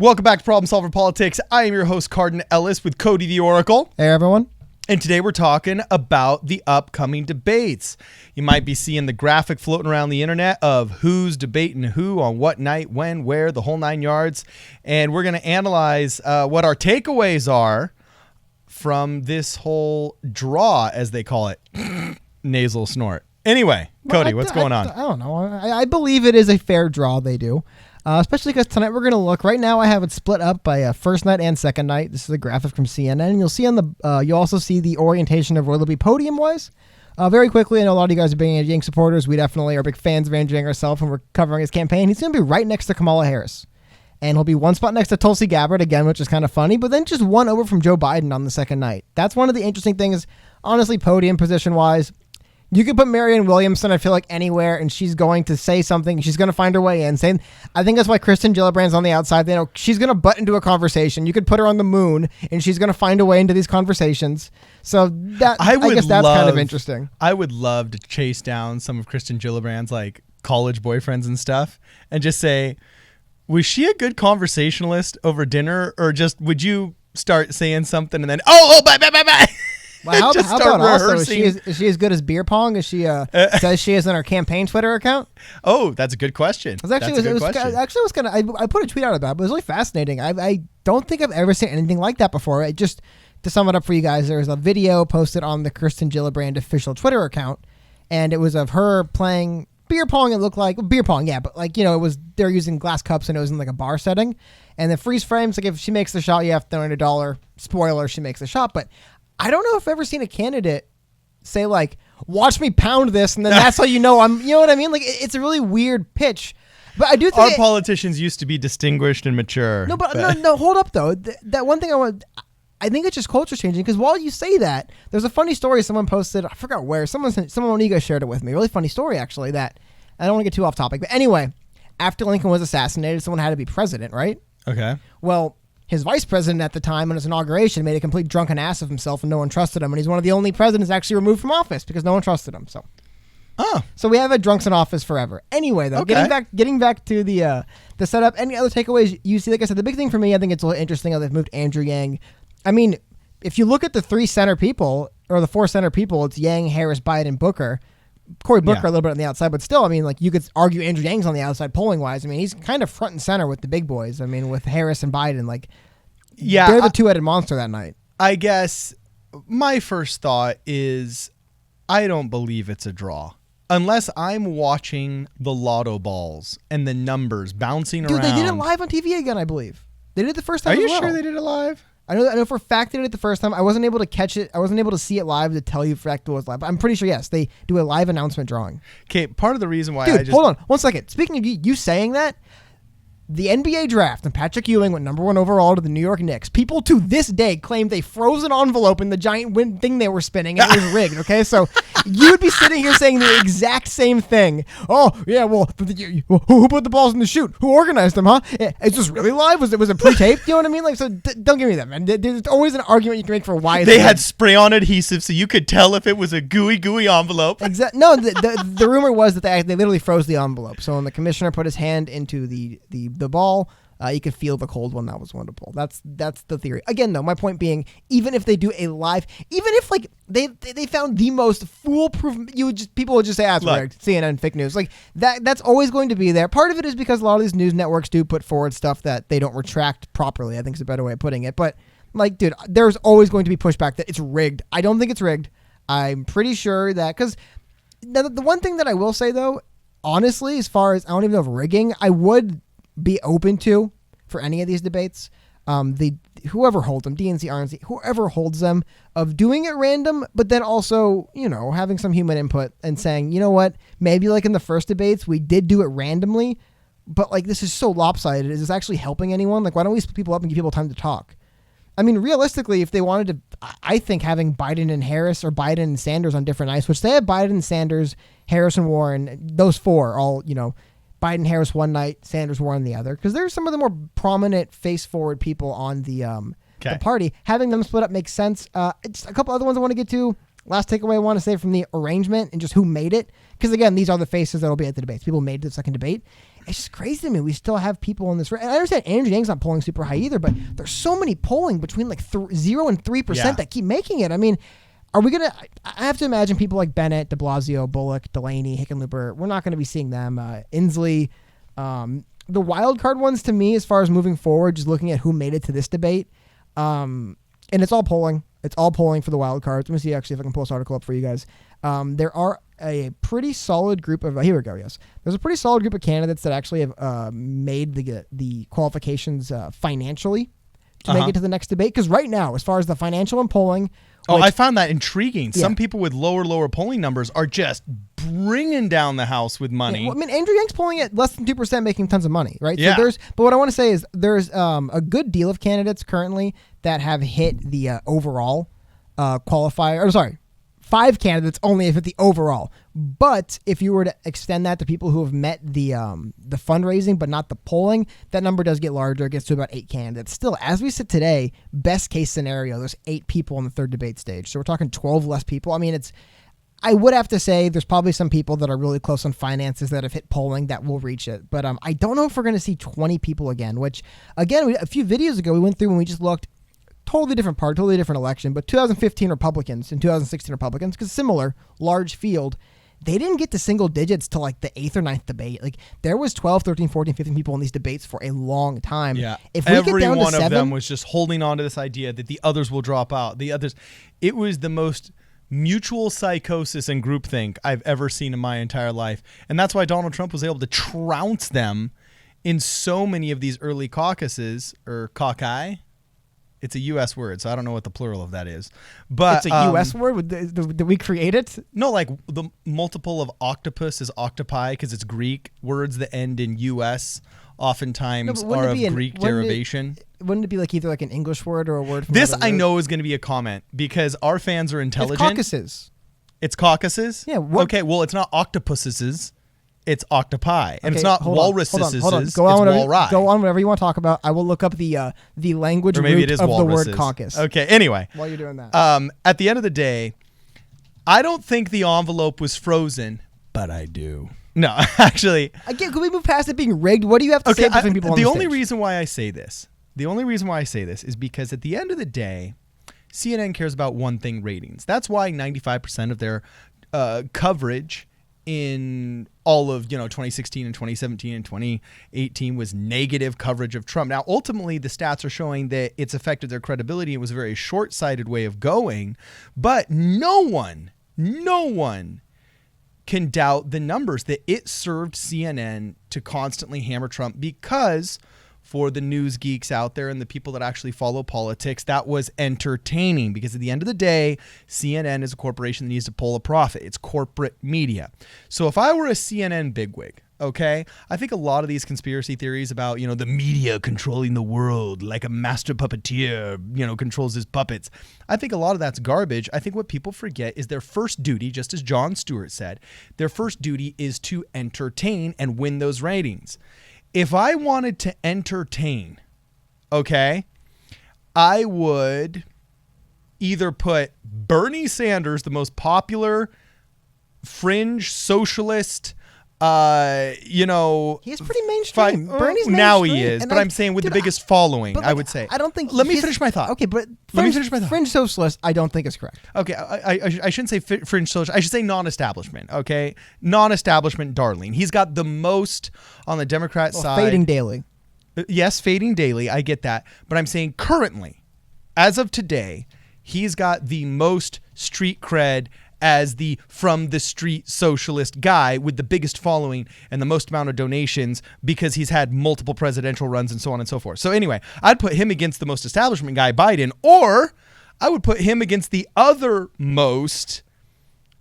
Welcome back to Problem Solver Politics. I am your host, Cardin Ellis, with Cody the Oracle. Hey, everyone. And today we're talking about the upcoming debates. You might be seeing the graphic floating around the internet of who's debating who on what night, when, where, the whole 9 yards. And we're going to analyze what our takeaways are from this whole draw, as they call it. Nasal snort. Anyway, Cody, what's going on? I don't know. I believe it is a fair draw they do. Especially because tonight we're going to look. Right now I have it split up by first night and second night. This is a graphic from CNN. And you'll see on the you'll also see the orientation of where they'll be podium-wise. Very quickly, I know a lot of you guys are being Yang supporters. We definitely are big fans of Andrew Yang ourselves, and we're covering his campaign. He's going to be right next to Kamala Harris. And he'll be one spot next to Tulsi Gabbard, again, which is kind of funny, but then just one over from Joe Biden on the second night. That's one of the interesting things, honestly, podium position-wise. You could put Marianne Williamson, I feel like, anywhere, and she's going to say something. She's going to find her way in. I think that's why Kristen Gillibrand's on the outside. They know she's going to butt into a conversation. You could put her on the moon, and she's going to find a way into these conversations. So that I guess that's kind of interesting. I would love to chase down some of Kristen Gillibrand's like college boyfriends and stuff, and just say, was she a good conversationalist over dinner, or just would you start saying something and then bye. Well, how about also, is she as good as beer pong as she says she is on her campaign Twitter account? Oh, that's a good question. I put a tweet out about it, but it was really fascinating. I don't think I've ever seen anything like that before. Just to sum it up for you guys, there was a video posted on the Kristen Gillibrand official Twitter account, and it was of her playing beer pong. It looked like beer pong, yeah, but they're using glass cups, and it was in like a bar setting. And the freeze frames, like if she makes the shot, you have to throw in $1. Spoiler, she makes the shot, but I don't know if I've ever seen a candidate say like, watch me pound this, and then that's how you know what I mean? Like, it's a really weird pitch. But I do think our politicians used to be distinguished and mature. No, hold up though. That one thing I think it's just culture changing, because while you say that, there's a funny story someone posted, I forgot where, someone on Ego shared it with me. Really funny story, actually, that I don't want to get too off topic. But anyway, after Lincoln was assassinated, someone had to be president, right? Okay. Well, his vice president at the time on his inauguration made a complete drunken ass of himself, and no one trusted him. And he's one of the only presidents actually removed from office because no one trusted him. So we have had drunks in office forever. Anyway, though, getting back to the setup. Any other takeaways you see? Like I said, the big thing for me, I think it's a little interesting how they've moved Andrew Yang. I mean, if you look at the 3 center people or the 4 center people, it's Yang, Harris, Biden, Booker. Cory Booker a little bit on the outside, but still, I mean, like, you could argue Andrew Yang's on the outside polling wise. I mean, he's kind of front and center with the big boys. I mean, with Harris and Biden, like, they're the two-headed monster that night. I guess my first thought is I don't believe it's a draw unless I'm watching the lotto balls and the numbers bouncing around. Dude, they did it live on TV again, I believe. They did it the first time. Are you sure they did it live? I know for a fact they did it the first time. I wasn't able to catch it. I wasn't able to see it live to tell you for a fact it was live. But I'm pretty sure, yes, they do a live announcement drawing. Okay, part of the reason why hold on 1 second. Speaking of you saying that, the NBA draft and Patrick Ewing went number 1 overall to the New York Knicks. People to this day claim they froze an envelope in the giant thing they were spinning and it was rigged, okay? So you'd be sitting here saying the exact same thing. Oh, yeah, well, who put the balls in the chute? Who organized them, huh? Is this really live? Was it pre-taped? You know what I mean? Like, so don't give me that, man. There's always an argument you can make for why they had spray-on adhesive so you could tell if it was a gooey envelope. Exactly. No, the rumor was that they literally froze the envelope. So when the commissioner put his hand into the ball, you could feel the cold one that was one to pull. That's the theory. Again, though, my point being, even if they do a live, even if like they found the most foolproof, people would just say, it's rigged, CNN, fake news. Like that's always going to be there. Part of it is because a lot of these news networks do put forward stuff that they don't retract properly, I think is a better way of putting it. But like, dude, there's always going to be pushback that it's rigged. I don't think it's rigged. I'm pretty sure that, because the one thing that I will say, though, honestly, as far as, I don't even know if rigging, I would be open to for any of these debates, whoever holds them, DNC, RNC, whoever holds them, of doing it random, but then also, having some human input and saying, you know what, maybe like in the first debates, we did do it randomly, but like this is so lopsided. Is this actually helping anyone? Like, why don't we split people up and give people time to talk? I mean, realistically, if they wanted to, I think having Biden and Harris or Biden and Sanders on different nights, which they have Biden, Sanders, Harris, and Warren, those 4 all, Biden, Harris one night, Sanders, Warren the other, because there's some of the more prominent face-forward people on the party. Having them split up makes sense. Just a couple other ones I want to get to. Last takeaway I want to say from the arrangement and just who made it, because again, these are the faces that will be at the debates. People made the second debate. it's just crazy to me. We still have people in this. And I understand Andrew Yang's not polling super high either, but there's so many polling between like 0 and 3% that keep making it. I mean, are we gonna? I have to imagine people like Bennett, De Blasio, Bullock, Delaney, Hickenlooper. We're not going to be seeing them. Inslee. The wild card ones to me, as far as moving forward, just looking at who made it to this debate, and it's all polling. It's all polling for the wild cards. Let me see actually if I can pull this article up for you guys. There are a pretty solid group of here we go. Yes, there's a pretty solid group of candidates that actually have made the qualifications financially to make it to the next debate. Because right now, as far as the financial and polling. I found that intriguing. Some people with lower polling numbers are just bringing down the house with money. Well, I mean, Andrew Yang's polling at less than 2%, making tons of money, right? Yeah. So but what I want to say is there's a good deal of candidates currently that have hit the overall qualifier. Or sorry, 5 candidates only have hit the overall. But if you were to extend that to people who have met the fundraising but not the polling, that number does get larger. It gets to about 8 candidates. Still, as we sit today, best case scenario, there's 8 people on the third debate stage. So we're talking 12 less people. I mean, I would have to say there's probably some people that are really close on finances that have hit polling that will reach it. But I don't know if we're going to see 20 people again, which, again, a few videos ago we went through and we just looked. Totally different part, totally different election. But 2015 Republicans and 2016 Republicans, because similar, large field, they didn't get to single digits till like the 8th or 9th debate. Like there was 12, 13, 14, 15 people in these debates for a long time. Yeah. If we Every get down one to 7, of them was just holding on to this idea that the others will drop out. It was the most mutual psychosis and groupthink I've ever seen in my entire life. And that's why Donald Trump was able to trounce them in so many of these early caucuses or caucus. It's a U.S. word, so I don't know what the plural of that is. But it's a U.S. word? Did we create it? No, like the multiple of octopus is octopi because it's Greek. Words that end in U.S. oftentimes are of Greek derivation. Wouldn't it be like either like an English word or a word from this? I know is going to be a comment because our fans are intelligent. It's caucuses. It's caucuses? Yeah. Okay, well, it's not octopuses. It's octopi. And it's not walruses. Hold on. It's walrus. Go on, whatever you want to talk about. I will look up the language root of the word caucus. Okay, anyway. While you're doing that. At the end of the day, I don't think the envelope was frozen, but I do. No, actually. Again, can we move past it being rigged? What do you have to say between people on the stage? The only reason why I say this is because at the end of the day, CNN cares about one thing: ratings. That's why 95% of their coverage in all of 2016 and 2017 and 2018 was negative coverage of Trump. Now, ultimately, the stats are showing that it's affected their credibility. It was a very short-sighted way of going, but no one can doubt the numbers that it served CNN to constantly hammer Trump because for the news geeks out there and the people that actually follow politics, that was entertaining because at the end of the day, CNN is a corporation that needs to pull a profit. It's corporate media. So if I were a CNN bigwig, okay, I think a lot of these conspiracy theories about, the media controlling the world like a master puppeteer, controls his puppets. I think a lot of that's garbage. I think what people forget is their first duty, just as Jon Stewart said, their first duty is to entertain and win those ratings. If I wanted to entertain, okay, I would either put Bernie Sanders, the most popular fringe socialist, he's pretty mainstream. Bernie's mainstream. Now he is, but I'm saying with the biggest following, I would say. I don't think. Let me finish my thought. Okay, but let me finish my thought. Fringe socialist, I don't think is correct. Okay, I shouldn't say fringe socialist. I should say non-establishment. Okay, non-establishment darling. He's got the most on the Democrat side. Fading daily. Yes, fading daily. I get that, but I'm saying currently, as of today, he's got the most street cred as the from the street socialist guy with the biggest following and the most amount of donations because he's had multiple presidential runs and so on and so forth. So anyway, I'd put him against the most establishment guy, Biden, or I would put him against the other most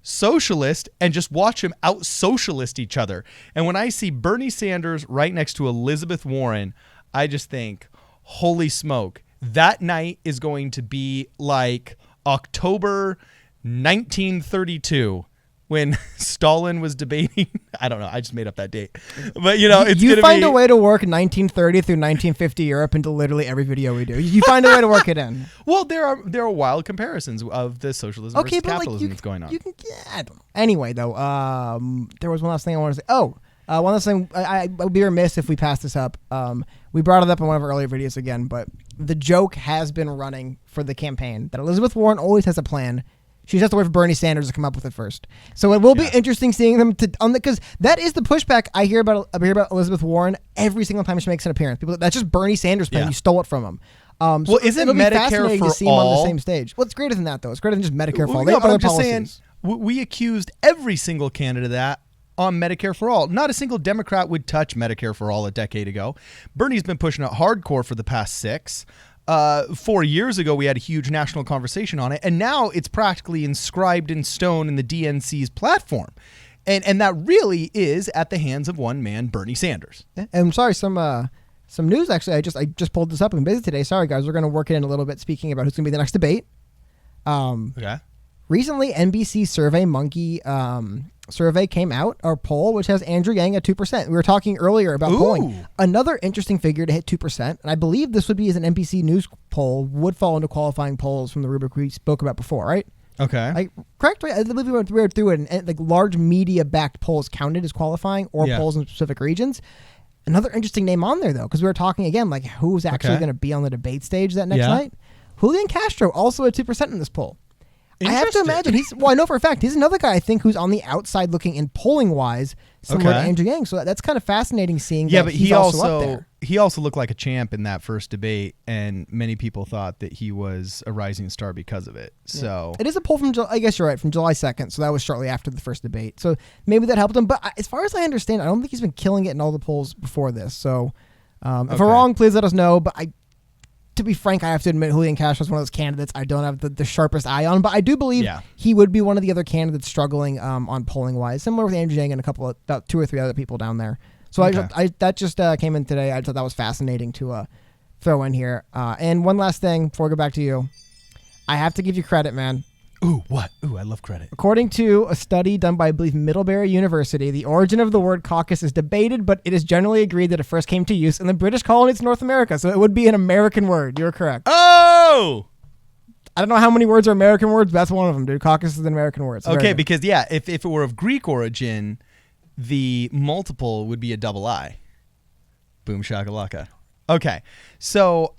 socialist and just watch him out socialist each other. And when I see Bernie Sanders right next to Elizabeth Warren, I just think, holy smoke, that night is going to be like October 1932 when Stalin was debating. I don't know. I just made up that date. But, it's you find a way to work 1930 through 1950 Europe into literally every video we do. You find a way to work it in. Well, there are wild comparisons of the socialism versus capitalism that's going on. I don't know. Anyway, though, there was one last thing I wanted to say. Oh, One last thing, I would be remiss if we pass this up. We brought it up in one of our earlier videos again, but the joke has been running for the campaign that Elizabeth Warren always has a plan. She just has to wait for Bernie Sanders to come up with it first. So it will be interesting seeing them because that is the pushback I hear about Elizabeth Warren every single time she makes an appearance. People, that's just Bernie Sanders' plan. You stole it from him. Well, isn't Medicare for to see him on the same stage? Well, it's greater than that, though. It's greater than just Medicare for all. No, but I'm just saying, we accused every single candidate of that on Medicare for all. Not a single Democrat would touch Medicare for all a decade ago. Bernie's been pushing it hardcore for the past 6. 4 years ago, we had a huge national conversation on it, and now it's practically inscribed in stone in the DNC's platform. And that really is at the hands of one man, Bernie Sanders. And I'm sorry, some news, actually. I just pulled this up. I'm busy today. Sorry, guys. We're going to work it in a little bit, speaking about who's going to be the next debate. Okay. Recently, NBC SurveyMonkey survey came out, our poll, which has Andrew Yang at 2%. We were talking earlier about polling. Another interesting figure to hit 2%, and I believe this would be as an NBC News poll, would fall into qualifying polls from the rubric we spoke about before, right? Okay. Correct? I believe we went through it, and like large media-backed polls counted as qualifying, or polls in specific regions. Another interesting name on there, though, because we were talking again, like who's actually going to be on the debate stage that next night. Julian Castro, also at 2% in this poll. I have to imagine I know for a fact he's another guy I think who's on the outside looking in polling wise, similar to Andrew Yang. So that's kind of fascinating seeing. Yeah, that but he's also up there. He also looked like a champ in that first debate, and many people thought that he was a rising star because of it. So it is a poll from, I guess you're right, from July 2nd. So that was shortly after the first debate. So maybe that helped him. But as far as I understand, I don't think he's been killing it in all the polls before this. So if we're wrong, please let us know. But to be frank, I have to admit Julian Castro is one of those candidates I don't have the sharpest eye on, but I do believe he would be one of the other candidates struggling on polling wise, similar with Andrew Yang and about 2 or 3 other people down there. So that just came in today. I thought that was fascinating to throw in here. And one last thing before I go back to you, I have to give you credit, man. Ooh, what? Ooh, I love credit. According to a study done by, I believe, Middlebury University, the origin of the word caucus is debated, but it is generally agreed that it first came to use in the British colonies of North America. So it would be an American word. You're correct. Oh! I don't know how many words are American words, but that's one of them, dude. Caucus is an American word. So okay, because, if it were of Greek origin, the multiple would be a double I. Boom shakalaka. Okay, so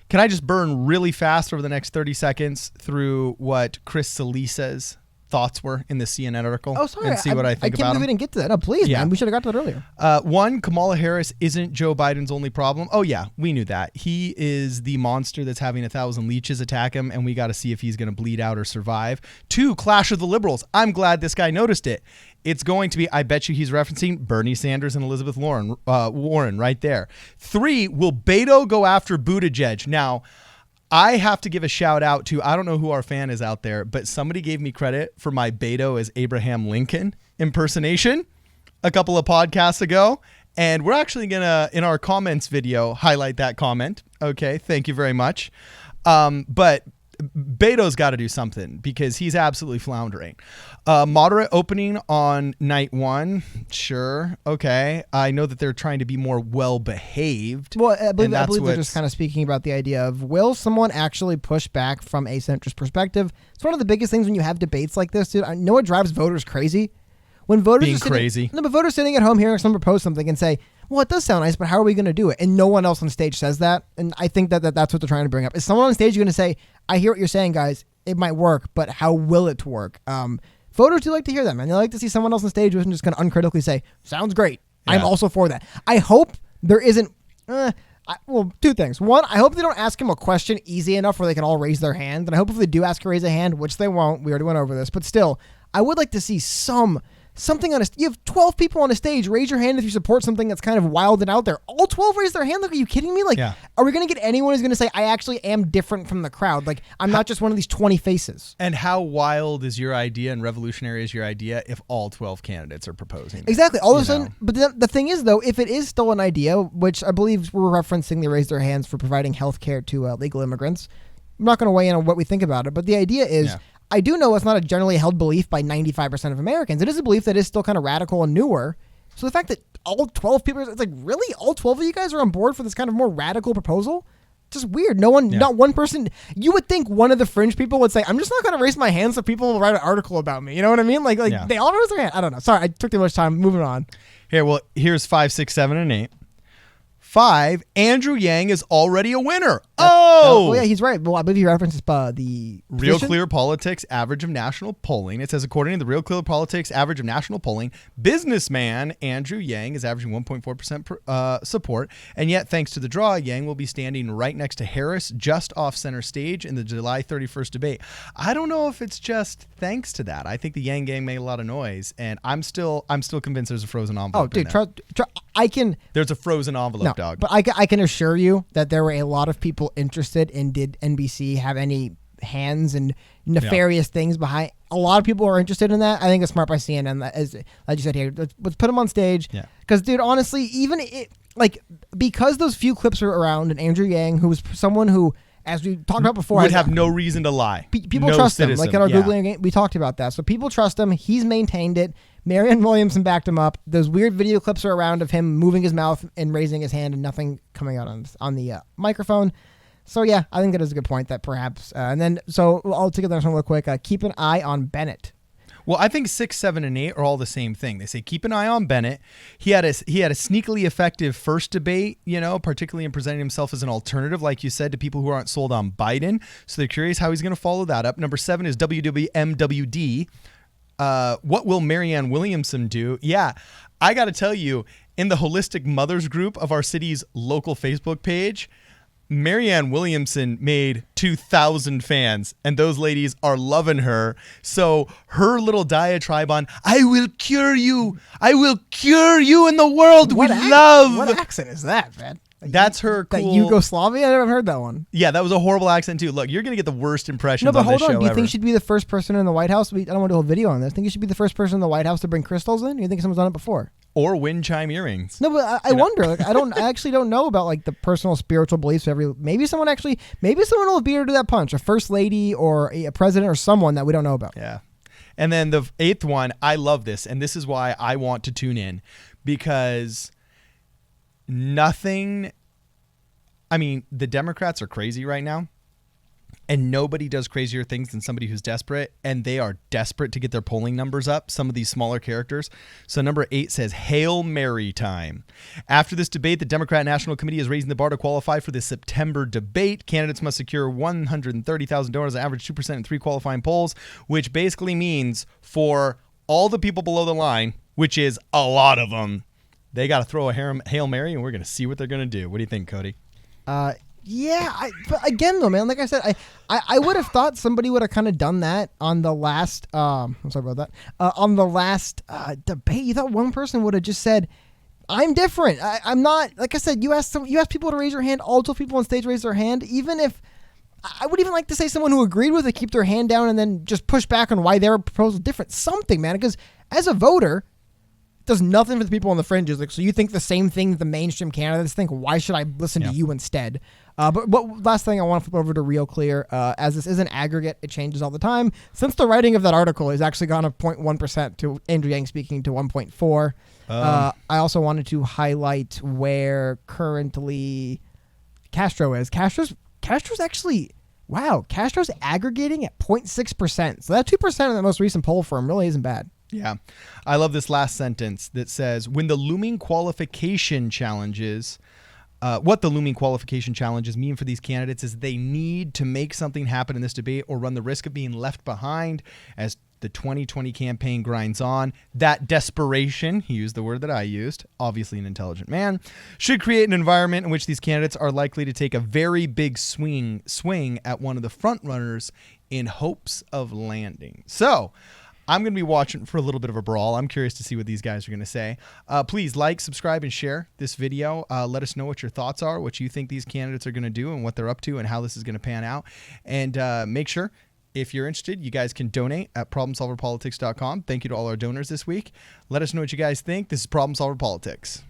can I just burn really fast over the next 30 seconds through what Chris Salisa's thoughts were in the CNN article? Oh, sorry. And see what I think about I can't believe him? we didn't get to that. Oh, please, man. We should have got to that earlier. One, Kamala Harris isn't Joe Biden's only problem. Oh, yeah, we knew that. He is the monster that's having 1,000 leeches attack him, and we got to see if he's going to bleed out or survive. 2, Clash of the Liberals. I'm glad this guy noticed it. It's going to be, I bet you he's referencing Bernie Sanders and Elizabeth Warren right there. 3, will Beto go after Buttigieg? Now, I have to give a shout out to, I don't know who our fan is out there, but somebody gave me credit for my Beto as Abraham Lincoln impersonation a couple of podcasts ago. And we're actually going to, in our comments video, highlight that comment. Okay, thank you very much. But Beto's got to do something because he's absolutely floundering. Moderate opening on night 1. Sure. Okay. I know that they're trying to be more well-behaved. Well, I believe they're just kind of speaking about the idea of, will someone actually push back from a centrist perspective? It's one of the biggest things when you have debates like this, dude. I know what drives voters crazy. When voters being crazy. No, but voters sitting at home hearing someone propose something and say, well, it does sound nice, but how are we going to do it? And no one else on stage says that. And I think that's what they're trying to bring up. Is someone on stage going to say, I hear what you're saying, guys. It might work, but how will it work? Voters do like to hear that, man. They like to see someone else on stage who's just going to uncritically say, sounds great. Yeah. I'm also for that. I hope there isn't... well, 2 things. 1, I hope they don't ask him a question easy enough where they can all raise their hand. And I hope if they do ask to raise a hand, which they won't, we already went over this, but still, I would like to see something on you have 12 people on a stage. Raise your hand if you support something that's kind of wild and out there. All 12 raise their hand. Like, are you kidding me? Like, Are we going to get anyone who's going to say, I actually am different from the crowd? Like, I'm not just one of these 20 faces. And how wild is your idea and revolutionary is your idea if all 12 candidates are proposing it? Exactly. All of a sudden, but the thing is, though, if it is still an idea, which I believe we're referencing, they raised their hands for providing health care to legal immigrants. I'm not going to weigh in on what we think about it, but the idea is... Yeah. I do know it's not a generally held belief by 95% of Americans. It is a belief that is still kind of radical and newer. So the fact that all 12 people, it's like, really? All 12 of you guys are on board for this kind of more radical proposal? Just weird. No one, not one person. You would think one of the fringe people would say, I'm just not going to raise my hand so people will write an article about me. You know what I mean? Like they all raise their hand. I don't know. Sorry, I took too much time. Moving on. Here, well, here's 5, 6, 7, and 8. 5, Andrew Yang is already a winner. Oh, yeah, he's right. Well, I believe he references the Real position? Clear Politics average of national polling. It says, according to the Real Clear Politics average of national polling, businessman Andrew Yang is averaging 1.4% support. And yet, thanks to the draw, Yang will be standing right next to Harris, just off center stage in the July 31st debate. I don't know if it's just thanks to that. I think the Yang gang made a lot of noise, and I'm still convinced there's a frozen envelope. Oh, dude, I can. There's a frozen envelope, No, dog. but I can assure you that there were a lot of people interested in did NBC have any hands and nefarious things behind. A lot of people are interested in that. I think it's smart by CNN, as like you said here. Let's put them on stage. Yeah. Because, dude, honestly, even because those few clips are around, and Andrew Yang, who was someone who, as we talked about before, would have no reason to lie. People No trust him. citizen. Like in our Yeah. Googling game, we talked about that. So people trust him. He's maintained it. Marianne Williamson backed him up. Those weird video clips are around of him moving his mouth and raising his hand and nothing coming out on the microphone. So, yeah, I think that is a good point that perhaps. And then, so I'll take the next one real quick. Keep an eye on Bennett. Well, I think 6, 7, and 8 are all the same thing. They say keep an eye on Bennett. He had a sneakily effective first debate, particularly in presenting himself as an alternative, like you said, to people who aren't sold on Biden. So they're curious how he's going to follow that up. Number 7 is WWMWD. What will Marianne Williamson do? Yeah, I got to tell you, in the Holistic Mothers group of our city's local Facebook page, Marianne Williamson made 2,000 fans, and those ladies are loving her. So her little diatribe on, I will cure you in the world we love. What accent is that, man? That's her cool. That Yugoslavia? I never heard that one. Yeah, that was a horrible accent too. Look, you're going to get the worst impressions No, but on hold this on. show Do you ever. think she'd be the first person in the White House? I don't want to do a video on this. Think you should be the first person in the White House to bring crystals in? Or you think someone's done it before? Or wind chime earrings. No, but I wonder. I actually don't know about the personal spiritual beliefs of every. Maybe someone will be able to do that punch. A first lady or a president or someone that we don't know about. Yeah. And then the 8th one, I love this, and this is why I want to tune in, because the Democrats are crazy right now, and nobody does crazier things than somebody who's desperate, and they are desperate to get their polling numbers up, some of these smaller characters. So number 8 says, Hail Mary time. After this debate, the Democrat National Committee is raising the bar to qualify for the September debate. Candidates must secure $130,000, average 2% in 3 qualifying polls, which basically means for all the people below the line, which is a lot of them, they got to throw a Hail Mary, and we're going to see what they're going to do. What do you think, Cody? Yeah, but again though, man, like I said, I would have thought somebody would have kind of done that on the last. I'm sorry about that. On the last debate, you thought one person would have just said, "I'm different. I'm not." Like I said, you asked people to raise their hand. All 12 people on stage raise their hand. Even if I would even like to say someone who agreed with it, keep their hand down and then just push back on why their proposal is different. Something, man, because as a voter, does nothing for the people on the fringes. So you think the same thing that the mainstream candidates think. Why should I listen to you instead? But last thing I want to flip over to Real Clear. As this is an aggregate, it changes all the time. Since the writing of that article has actually gone up 0.1% to Andrew Yang speaking to 1.4. I also wanted to highlight where currently Castro is. Castro's actually, wow, Castro's aggregating at 0.6%. So that 2% in the most recent poll for him really isn't bad. Yeah. I love this last sentence that says, when the looming qualification challenges, what the looming qualification challenges mean for these candidates is they need to make something happen in this debate or run the risk of being left behind as the 2020 campaign grinds on. That desperation, he used the word that I used, obviously an intelligent man, should create an environment in which these candidates are likely to take a very big swing at one of the front runners in hopes of landing. So I'm going to be watching for a little bit of a brawl. I'm curious to see what these guys are going to say. Please like, subscribe, and share this video. Let us know what your thoughts are, what you think these candidates are going to do and what they're up to and how this is going to pan out. And make sure, if you're interested, you guys can donate at problemsolverpolitics.com. Thank you to all our donors this week. Let us know what you guys think. This is Problem Solver Politics.